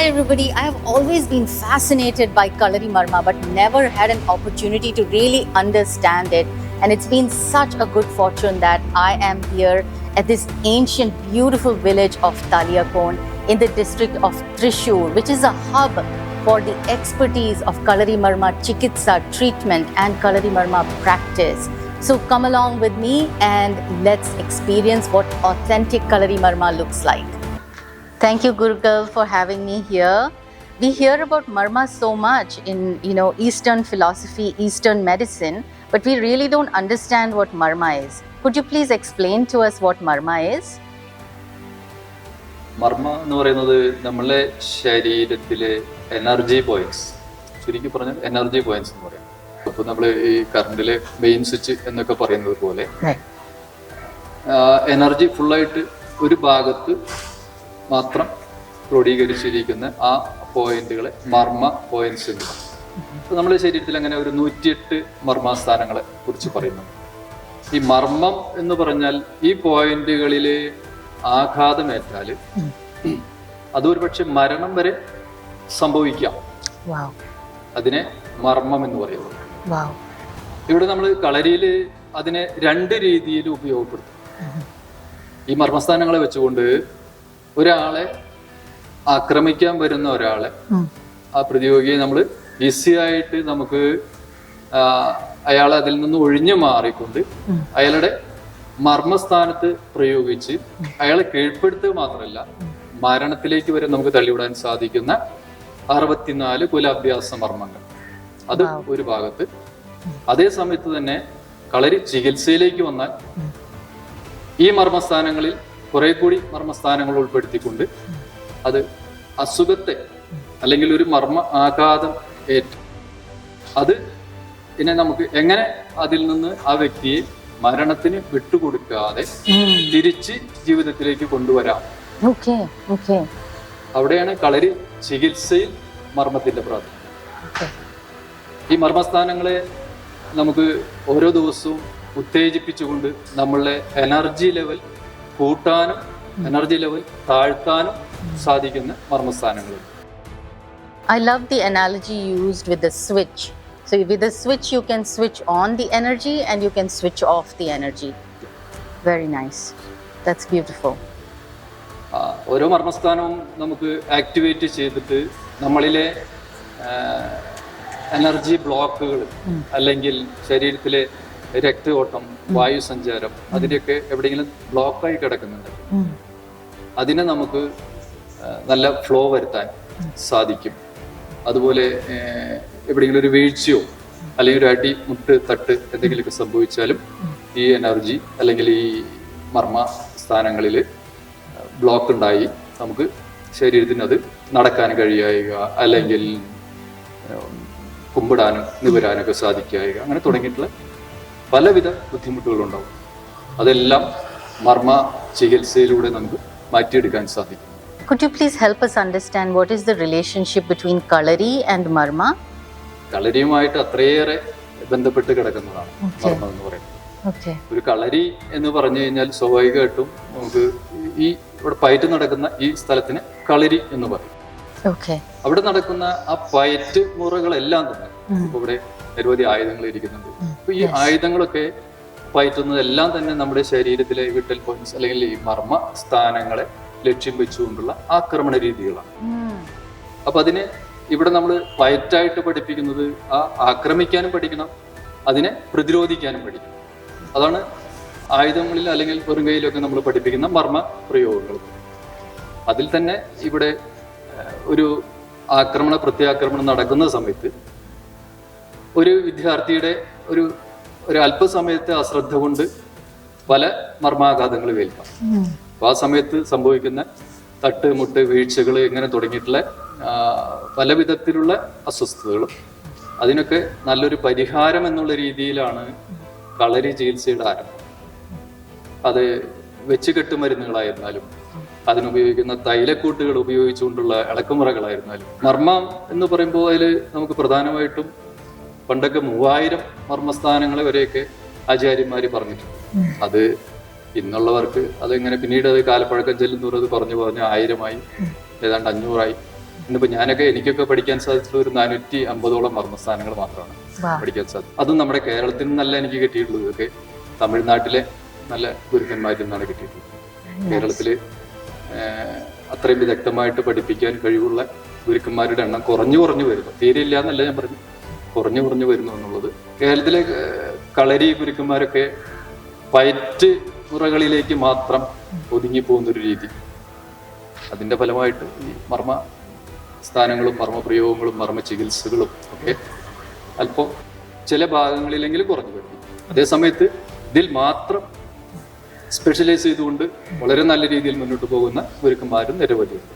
Hi everybody, I have always been fascinated by Kalari Marma but never had an opportunity to really understand it. And it's been such a good fortune that I am here at this ancient beautiful village of Taliakon in the district of Thrissur, which is a hub for the expertise of Kalari Marma Chikitsa treatment and Kalari Marma practice. So come along with me and let's experience what authentic Kalari Marma looks like. Thank you, Gurgal, for having me here. We hear about Marma so much in, Eastern philosophy, Eastern medicine, but we really don't understand what Marma is. Could you please explain to us what Marma is? മർമ്മ എന്ന് പറയുന്നത് നമ്മളെ ശരീരത്തിലെ energy points, ചുരുക്കി പറഞ്ഞാൽ energy points എന്ന് പറയാം. അപ്പോൾ നമ്മൾ ഈ കറണ്ടിലെ മെയിൻ സ്വിച്ച് എന്നൊക്കെ പറയുന്നത് പോലെ എനർജി ഫുള്ളായിട്ട് ഒരു ഭാഗത്ത് മാത്രം ക്രോഡീകരിച്ചിരിക്കുന്ന ആ പോയിന്റുകളെ മർമ്മ പോയിന്റ്സ് എന്ന് പറയും. അപ്പോൾ നമ്മുടെ ശരീരത്തിൽ അങ്ങനെ ഒരു 108 മർമ്മസ്ഥാനങ്ങളെ കുറിച്ച് പറയുന്നു. ഈ മർമ്മം എന്ന് പറഞ്ഞാൽ ഈ പോയിന്റുകളിൽ ആഘാതമേറ്റാൽ അതൊരു പക്ഷെ മരണം വരെ സംഭവിക്കാം. അതിനെ മർമ്മം എന്ന് പറയുന്നത്. ഇവിടെ നമ്മൾ കളരിയിൽ അതിനെ 2 രീതിയിൽ ഉപയോഗപ്പെടുത്തും. ഈ മർമ്മസ്ഥാനങ്ങളെ വെച്ചുകൊണ്ട് ഒരാളെ ആക്രമിക്കാൻ വരുന്ന ഒരാളെ, ആ പ്രതിയോഗിയെ നമ്മൾ ഈസി ആയിട്ട് നമുക്ക് അയാളെ അതിൽ നിന്ന് ഒഴിഞ്ഞു മാറിക്കൊണ്ട് അയാളുടെ മർമ്മസ്ഥാനത്ത് പ്രയോഗിച്ച് അയാളെ കീഴ്പ്പെടുത്തുക മാത്രമല്ല മരണത്തിലേക്ക് വരെ നമുക്ക് തള്ളിവിടാൻ സാധിക്കുന്ന 64 കുലാഭ്യാസ മർമ്മങ്ങൾ, അത് ഒരു ഭാഗത്ത്. അതേ സമയത്ത് തന്നെ കളരി ചികിത്സയിലേക്ക് വന്നാൽ ഈ മർമ്മസ്ഥാനങ്ങളിൽ കുറെ കൂടി മർമ്മസ്ഥാനങ്ങൾ ഉൾപ്പെടുത്തിക്കൊണ്ട് അത് അസുഖത്തെ അല്ലെങ്കിൽ ഒരു മർമ്മ ആഘാതം ഏറ്റു അത് പിന്നെ നമുക്ക് എങ്ങനെ അതിൽ നിന്ന് ആ വ്യക്തിയെ മരണത്തിന് വിട്ടുകൊടുക്കാതെ തിരിച്ച് ജീവിതത്തിലേക്ക് കൊണ്ടുവരാം. അവിടെയാണ് കളരി ചികിത്സയിൽ മർമ്മത്തിന്റെ പ്രാധാന്യം. ഈ മർമ്മസ്ഥാനങ്ങളെ നമുക്ക് ഓരോ ദിവസവും ഉത്തേജിപ്പിച്ചുകൊണ്ട് നമ്മളുടെ എനർജി ലെവൽ കൂട്ടാനും എനർജി ലെവൽ താഴ്ത്താനും സാധിക്കുന്ന മർമ്മസ്ഥാനങ്ങളുണ്ട്. I love the analogy used with the switch. So with the switch you can switch on the energy and you can switch off the energy. Very nice. That's beautiful. ഓരോ മർമ്മസ്ഥാനവും നമുക്ക് activate ചെയ്തിട്ട് നമ്മളിലെ energy ബ്ലോക്കുകൾ അല്ലെങ്കിൽ ശരീരത്തിലെ രക്തയോട്ടം, വായു സഞ്ചാരം, അതിൻ്റെയൊക്കെ എവിടെയെങ്കിലും ബ്ലോക്കായി കിടക്കുന്നുണ്ട്, അതിനെ നമുക്ക് നല്ല ഫ്ലോ വരുത്താൻ സാധിക്കും. അതുപോലെ എവിടെയെങ്കിലും ഒരു വീഴ്ചയോ അല്ലെങ്കിൽ ഒരു അടി, മുട്ട്, തട്ട് എന്തെങ്കിലുമൊക്കെ സംഭവിച്ചാലും ഈ എനർജി അല്ലെങ്കിൽ ഈ മർമ്മ സ്ഥാനങ്ങളിൽ ബ്ലോക്ക് ഉണ്ടായി നമുക്ക് ശരീരത്തിന് അത് നടക്കാൻ കഴിയുക അല്ലെങ്കിൽ കുമ്പിടാനും നിവരാനൊക്കെ സാധിക്കുക, അങ്ങനെ തുടങ്ങിയിട്ടുള്ള പലവിധ ബുദ്ധിമുട്ടുകളുണ്ടാവും. അതെല്ലാം മർമ്മ ചികിത്സയിലൂടെ നമുക്ക് മാറ്റിയെടുക്കാൻ സാധിക്കും. Could you please help us understand what is the relationship between Kalari and Marma? കളരിയുമായിട്ട് അത്രയേറെ ബന്ധപ്പെട്ട് കിടക്കുന്നതാണ് മർമ്മം എന്ന് പറയുന്നത്. ഒരു കളരി എന്ന് പറഞ്ഞു കഴിഞ്ഞാൽ സ്വാഭാവികമായിട്ടും നമുക്ക് ഈ ഇവിടെ പയറ്റ് നടക്കുന്ന ഈ സ്ഥലത്തിന് കളരി എന്ന് പറയും. അവിടെ നടക്കുന്ന ആ പയറ്റ് മുറകളെല്ലാം തന്നെ ഇപ്പൊ ഇവിടെ നിരവധി ആയുധങ്ങൾ ഇരിക്കുന്നുണ്ട്. അപ്പൊ ഈ ആയുധങ്ങളൊക്കെ പയറ്റുന്നതെല്ലാം തന്നെ നമ്മുടെ ശരീരത്തിലെ വിട്ടൽ പോയിന്റ്സ് അല്ലെങ്കിൽ ഈ മർമ്മ സ്ഥാനങ്ങളെ ലക്ഷ്യം വെച്ചുകൊണ്ടുള്ള ആക്രമണ രീതികളാണ്. അപ്പൊ അതിനെ ഇവിടെ നമ്മൾ പയറ്റായിട്ട് പഠിപ്പിക്കുന്നത് ആ ആക്രമിക്കാനും പഠിക്കണം, അതിനെ പ്രതിരോധിക്കാനും പഠിക്കണം. അതാണ് ആയുധങ്ങളിൽ അല്ലെങ്കിൽ പൊറുങ്കയിലൊക്കെ നമ്മൾ പഠിപ്പിക്കുന്ന മർമ്മ പ്രയോഗങ്ങൾ. അതിൽ തന്നെ ഇവിടെ ഒരു ആക്രമണ പ്രത്യാക്രമണം നടക്കുന്ന സമയത്ത് ഒരു വിദ്യാർത്ഥിയുടെ ഒരു അല്പസമയത്തെ അശ്രദ്ധ കൊണ്ട് പല മർമാഘാതങ്ങൾ ഏൽക്കാം. അപ്പൊ ആ സമയത്ത് സംഭവിക്കുന്ന തട്ട്, മുട്ട്, വീഴ്ചകൾ ഇങ്ങനെ തുടങ്ങിയിട്ടുള്ള പല വിധത്തിലുള്ള അസ്വസ്ഥതകളും അതിനൊക്കെ നല്ലൊരു പരിഹാരം എന്നുള്ള രീതിയിലാണ് കളരി ചികിത്സയുടെ ആരംഭം. അത് വെച്ചുകെട്ട് മരുന്നുകളായിരുന്നാലും അതിനുപയോഗിക്കുന്ന തൈലക്കൂട്ടുകൾ ഉപയോഗിച്ചുകൊണ്ടുള്ള ഇളക്കുമുറകളായിരുന്നാലും മർമ്മം എന്ന് പറയുമ്പോൾ അതിൽ നമുക്ക് പ്രധാനമായിട്ടും പണ്ടൊക്കെ 3000 മർമ്മസ്ഥാനങ്ങളെ വരെയൊക്കെ ആചാര്യന്മാര് പറഞ്ഞിട്ടുണ്ട്. അത് ഇന്നുള്ളവർക്ക് അതെങ്ങനെ പിന്നീട് അത് കാലപ്പഴക്കം ചെല്ലുന്നവർ അത് പറഞ്ഞു 1000-ആയി, ഏതാണ്ട് 500-ആയി. ഇന്നിപ്പോ എനിക്കൊക്കെ പഠിക്കാൻ സാധിച്ചുള്ള ഒരു 450ഓളം മർമ്മസ്ഥാനങ്ങൾ മാത്രമാണ് പഠിക്കാൻ സാധിച്ചത്. അതും നമ്മുടെ കേരളത്തിൽ നിന്നല്ല എനിക്ക് കിട്ടിയിട്ടുള്ളത്. ഇതൊക്കെ തമിഴ്നാട്ടിലെ നല്ല ഗുരുക്കന്മാരിൽ നിന്നാണ് കിട്ടിയിട്ടുള്ളത്. കേരളത്തില് അത്രയും വിദഗ്ധമായിട്ട് പഠിപ്പിക്കാൻ കഴിവുള്ള ഗുരുക്കന്മാരുടെ എണ്ണം കുറഞ്ഞു വരുന്നു. തീരെ ഇല്ല എന്നല്ല ഞാൻ പറഞ്ഞു, കുറഞ്ഞു വരുന്നു എന്നുള്ളത്. കേരളത്തിലെ കളരി ഗുരുക്കന്മാരൊക്കെ പയറ്റ് മുറകളിലേക്ക് മാത്രം ഒതുങ്ങി പോകുന്നൊരു രീതി. അതിന്റെ ഫലമായിട്ട് ഈ മർമ്മ സ്ഥാനങ്ങളും മർമ്മപ്രയോഗങ്ങളും മർമ്മ ചികിത്സകളും ഒക്കെ അല്പം ചില ഭാഗങ്ങളിലെങ്കിലും കുറഞ്ഞു വരുന്നു. അതേസമയത്ത് ഇതിൽ മാത്രം സ്പെഷ്യലൈസ് ചെയ്തുകൊണ്ട് വളരെ നല്ല രീതിയിൽ മുന്നോട്ട് പോകുന്ന ഗുരുക്കന്മാരും നിരവധിയുണ്ട്.